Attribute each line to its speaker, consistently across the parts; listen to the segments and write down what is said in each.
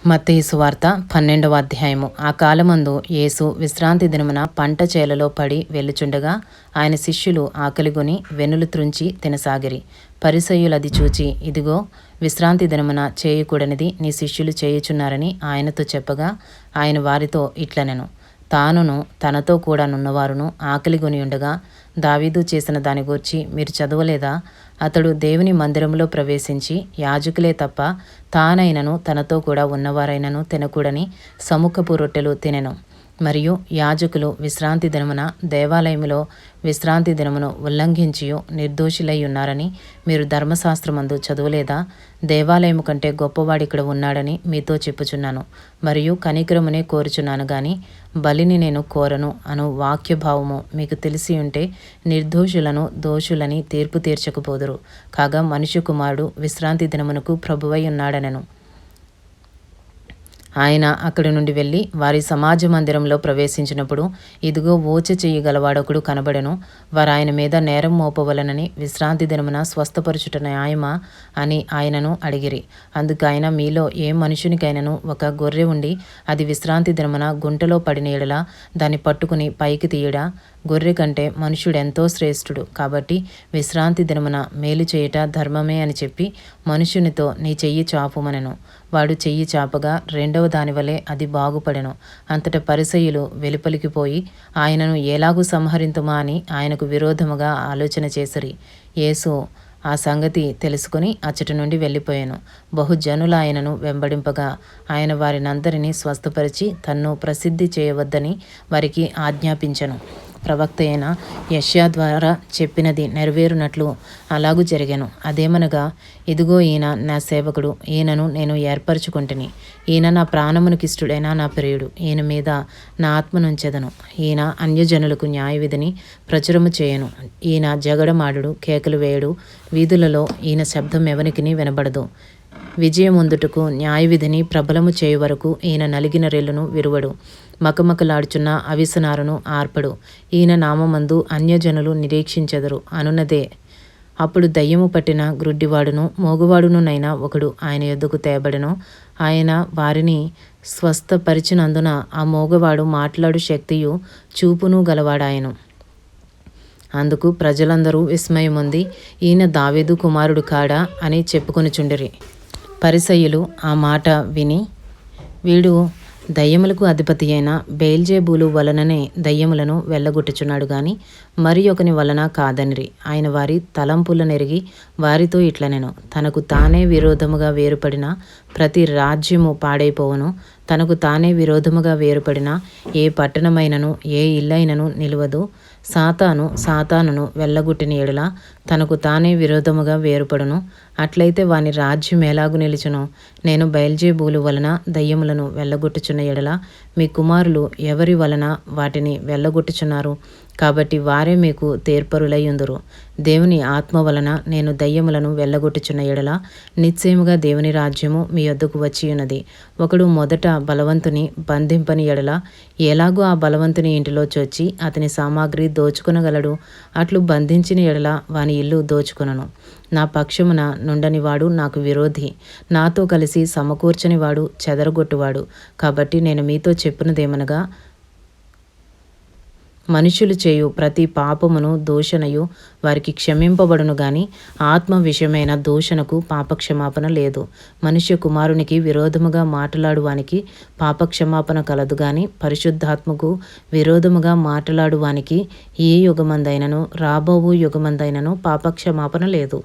Speaker 1: మత్తయి సువార్త 12వ అధ్యాయము. ఆ కాలమందు యేసు విశ్రాంతి దినమున పంట చేలలో పడి వెళ్ళుచుండగా ఆయన శిష్యులు ఆకలిగొని వెన్నులు త్రుంచి తినసాగిరి. పరిసయ్యులది చూచి, ఇదిగో, విశ్రాంతి దినమున చేయకూడనిది నీ శిష్యులు చేయుచున్నారని ఆయనతో చెప్పగా, ఆయన వారితో ఇట్లనెను, తానును తనతో కూడా నున్నవారును ఆకలిగొని ఉండగా దావీదు చేసిన దాని గూర్చి మీరు చదవలేదా? అతడు దేవుని మందిరంలో ప్రవేశించి యాజకులే తప్ప తానైనను తనతో కూడా ఉన్నవారైనను తినకూడని సముఖపు రొట్టెలు తినెను. మరియు యాజకులు విశ్రాంతి దినమున దేవాలయములో విశ్రాంతి దినమును ఉల్లంఘించియు నిర్దోషులై ఉన్నారని మీరు ధర్మశాస్త్రమందు చదవలేదా? దేవాలయము కంటే గొప్పవాడిక్కడ ఉన్నాడని మీతో చెప్పుచున్నాను. మరియు కనికరమునే కోరుచున్నాను గాని బలిని నేను కోరను అను వాక్యభావము మీకు తెలిసి ఉంటే నిర్దోషులను దోషులని తీర్పు తీర్చకపోదురు. కాగా మనుష్య కుమారుడు విశ్రాంతి దినమునకు ప్రభువై ఉన్నాడనెను. ఆయన అక్కడి నుండి వెళ్ళి వారి సమాజ మందిరంలో ప్రవేశించినప్పుడు, ఇదిగో, ఊచ చెయ్యగలవాడొకడు కనబడెను. వారు ఆయన మీద నేరం మోపవలనని, విశ్రాంతి దినమున స్వస్థపరచుట న్యాయమా అని ఆయనను అడిగిరి. అందుకు ఆయన, మీలో ఏ మనుషునికైనను ఒక గొర్రె ఉండి అది విశ్రాంతి దినమున గుంటలో పడిన ఎడల దాన్ని పట్టుకుని పైకి తీయడా? గొర్రె కంటే మనుష్యుడెంతో శ్రేష్ఠుడు. కాబట్టి విశ్రాంతి దినమున మేలు చేయుట ధర్మమే అని చెప్పి మనుష్యునితో, నీ చెయ్యి చాపుమనెను. వాడు చెయ్యి చాపగా రెండవ దానివలే అది బాగుపడెను. అంతటా పరిసయ్యులు వెలుపలికి పోయి ఆయనను ఎలాగూ సంహరింతుమా అని ఆయనకు విరోధముగా ఆలోచన చేసిరి. యేసు ఆ సంగతి తెలుసుకుని అచ్చటి నుండి వెళ్ళిపోయాను. బహుజనులు ఆయనను వెంబడింపగా ఆయన వారినందరినీ స్వస్థపరిచి తన్ను ప్రసిద్ధి చేయవద్దని వారికి ఆజ్ఞాపించెను. ప్రవక్త అయిన యెషయా ద్వారా చెప్పినది నెరవేరునట్లు అలాగూ జరిగాను. అదేమనగా, ఇదిగో, ఈయన నా సేవకుడు, ఈయనను నేను ఏర్పరచుకుంటుని. ఈయన నా ప్రాణమునకిష్టుడైన నా ప్రియుడు, ఈయన మీద నా ఆత్మనుంచెదను. ఈయన అన్యజనులకు న్యాయవిధిని ప్రచురము చేయను. ఈయన జగడమాడుడు, కేకలు వేయుడు, వీధులలో ఈయన శబ్దం ఎవనికిని వినబడదు. విజయముందుటకు న్యాయవిధిని ప్రబలము చేయు వరకు ఈయన నలిగిన రెల్లును విరువడు, మకమకలాడుచున్న అవిసనారును ఆర్పడు. ఈయన నామమందు అన్యజనులు నిరీక్షించెదరు అనున్నదే. అప్పుడు దయ్యము పట్టిన గ్రుడ్డివాడును మోగువాడునునైనా ఒకడు ఆయన యొద్దకు తేబడెను. ఆయన వారిని స్వస్థపరిచినందున ఆ మోగవాడు మాట్లాడు శక్తియు చూపును గలవాడాయను. అందుకు ప్రజలందరూ విస్మయముంది, ఈయన దావీదు కుమారుడు కాడా అని చెప్పుకొనుచుండిరి. పరిసయ్యులు ఆ మాట విని, వీడు దయ్యములకు అధిపతి అయిన బెయల్జెబూలు వలననే దయ్యములను వెళ్ళగొట్టుచున్నాడు గాని మరి ఒకని వలన కాదనిరి. ఆయన వారి తలంపులనెరిగి వారితో ఇట్లనెను, తనకు తానే విరోధముగా వేరుపడిన ప్రతి రాజ్యము పాడైపోవును. తనకు తానే విరోధముగా వేరుపడిన ఏ పట్టణమైనను ఏ ఇల్లైనను నిలువదు. సాతానును వెళ్ళగొట్టిన ఎడల తనకు తానే విరోధముగా వేరుపడును. అట్లయితే వాని రాజ్యం ఎలాగు నిలుచును? నేను బయల్జెబూలు వలన దయ్యములను వెళ్ళగొట్టుచున్న ఎడల మీ కుమారులు ఎవరి వలన వాటిని వెళ్ళగొట్టుచున్నారు? కాబట్టి వారే మీకు తీర్పరులయ్యుందురు. దేవుని ఆత్మ వలన నేను దయ్యములను వెళ్ళగొట్టుచున్న ఎడల నిశ్చయముగా దేవుని రాజ్యము మీ యొద్దకు వచ్చియున్నది. ఒకడు మొదట బలవంతుని బంధింపని ఎడల ఎలాగూ ఆ బలవంతుని ఇంటిలో చొచ్చి అతని సామాగ్రి దోచుకొనగలడు? అట్లు బంధించిన ఎడల వాని ఇల్లు దోచుకొనను. నా పక్షమున నుండనివాడు నాకు విరోధి, నాతో కలిసి సమకూర్చనివాడు చెదరగొట్టువాడు. కాబట్టి నేను మీతో చెప్పినదేమనగా, మనుషులు చేయు ప్రతి పాపమును దూషణయు వారికి క్షమింపబడును గాని ఆత్మ విషయమైన దూషణకు పాపక్షమాపణ లేదు. మనుష్య కుమారునికి విరోధముగా మాట్లాడువానికి పాపక్షమాపణ కలదు గాని పరిశుద్ధాత్మకు విరోధముగా మాట్లాడువానికి ఏ యుగమందైనను రాబోవు యుగమందైనను పాపక్షమాపణ లేదు.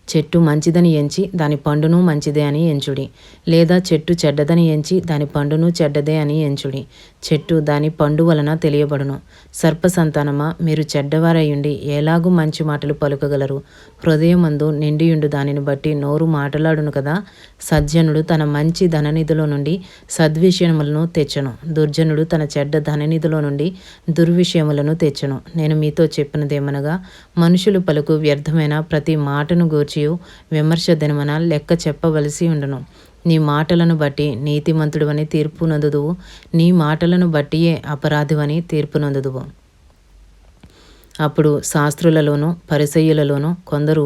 Speaker 1: చెట్టు మంచిదని ఎంచి దాని పండును మంచిదే అని ఎంచుడి, లేదా చెట్టు చెడ్డదని ఎంచి దాని పండును చెడ్డదే అని ఎంచుడి. చెట్టు దాని పండు వలన తెలియబడును. సర్పసంతానమా, మీరు చెడ్డవారయ్యుండి ఎలాగూ మంచి మాటలు పలుకగలరు? హృదయమందు నిండియుండు దానిని బట్టి నోరు మాటలాడును కదా. సజ్జనుడు తన మంచి ధననిధిలో నుండి సద్విషయములను తెచ్చును, దుర్జనుడు తన చెడ్డ ధననిధిలో నుండి దుర్విషయములను తెచ్చును. నేను మీతో చెప్పినదేమనగా, మనుషులు పలుకు వ్యర్థమైన ప్రతి మాటను గూర్చి విమర్శ దినమున లెక్క చెప్పవలసి ఉండును. నీ మాటలను బట్టి నీతిమంతుడువని తీర్పు నొందుదువు, నీ మాటలను బట్టియే అపరాధివని తీర్పు నొందుదువు. అప్పుడు శాస్త్రులలోనూ పరిసయ్యులలోనూ కొందరు,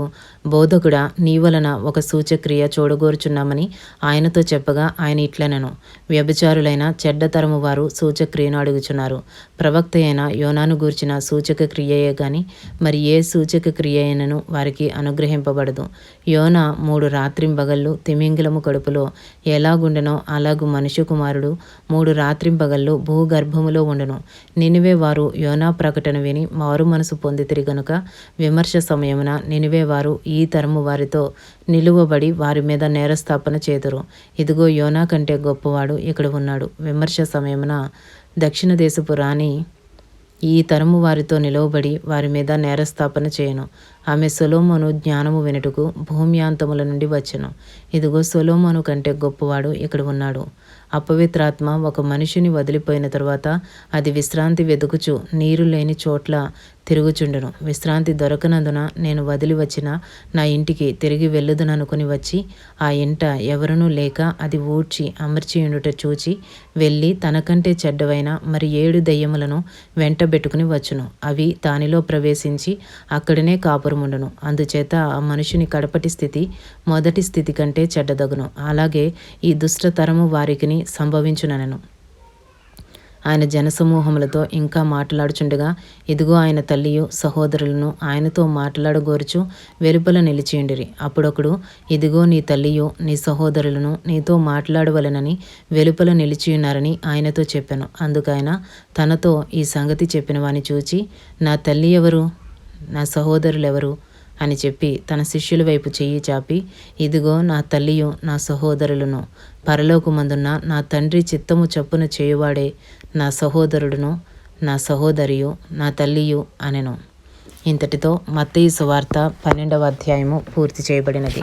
Speaker 1: బోధకుడా, నీ వలన ఒక సూచక్రియ చూడగోరుచున్నామని ఆయనతో చెప్పగా ఆయన ఇట్లనెను, వ్యభిచారులైన చెడ్డతరము వారు సూచక్రియను అడుగుచున్నారు. ప్రవక్త అయిన యోనాను గూర్చిన సూచక క్రియయే గాని మరి ఏ సూచక క్రియ అయినను వారికి అనుగ్రహింపబడదు. యోన 3 రాత్రింబగళ్ళు తిమింగిలము కడుపులో ఎలాగుండెనో అలాగు మనుష్య కుమారుడు 3 రాత్రింబగళ్ళు భూగర్భములో ఉండును. నినివే వారు యోనా ప్రకటన విని మారు మనసు పొందితిరి గనుక విమర్శ సమయమున నినివే వారు ఈ తరము వారితో నిలువబడి వారి మీద నేరస్థాపన చేదురు. ఇదిగో యోనా కంటే గొప్పవాడు ఇక్కడ ఉన్నాడు. విమర్శ సమయమున దక్షిణ దేశపు రాణి ఈ తరము వారితో నిలవబడి వారి మీద నేరస్థాపన చేయను. ఆమె సొలొమోను జ్ఞానము వినుటకు భూమ్యాంతముల నుండి వచ్చెను. ఇదిగో సొలొమోను కంటే గొప్పవాడు ఇక్కడ ఉన్నాడు. అపవిత్రాత్మ ఒక మనిషిని వదిలిపోయిన తరువాత అది విశ్రాంతి వెదుకుచు నీరు లేని చోట్ల తిరుగుచుండెను. విశ్రాంతి దొరకనందున నేను వదిలి వచ్చిన నా ఇంటికి తిరిగి వెళ్ళుదుననుకుని వచ్చి ఆ ఇంట ఎవరునూ లేక అది ఊడ్చి అమర్చియుండుట చూచి వెళ్ళి తనకంటే చెడ్డవైన మరి 7 దెయ్యములను వెంటబెట్టుకుని వచ్చును. అవి దానిలో ప్రవేశించి అక్కడనే కాపురముండును. అందుచేత ఆ మనుషుని కడపటి స్థితి మొదటి స్థితి కంటే చెడ్డదగును. అలాగే ఈ దుష్టతరము వారికిని సంభవించుననెను. ఆయన జనసమూహములతో ఇంకా మాట్లాడుచుండగా ఇదిగో ఆయన తల్లియు సహోదరులను ఆయనతో మాట్లాడగోరుచు వెలుపల నిలిచియుండిరి. అప్పుడొకడు, ఇదిగో నీ తల్లియు నీ సహోదరులను నీతో మాట్లాడవలెనని వెలుపల నిలిచియున్నారని ఆయనతో చెప్పాను. అందుకైన తనతో ఈ సంగతి చెప్పిన వాని చూచి, నా తల్లి ఎవరు, నా సహోదరులెవరు అని చెప్పి తన శిష్యుల వైపు చెయ్యి చాపి, ఇదిగో నా తల్లియు నా సహోదరులను, పరలోకమందున్న నా తండ్రి చిత్తము చొప్పున చేయువాడే నా సహోదరుడును నా సహోదరియు నా తల్లియు అనెను. ఇంతటితో మత్తయి సువార్త 12వ అధ్యాయము పూర్తి చేయబడినది.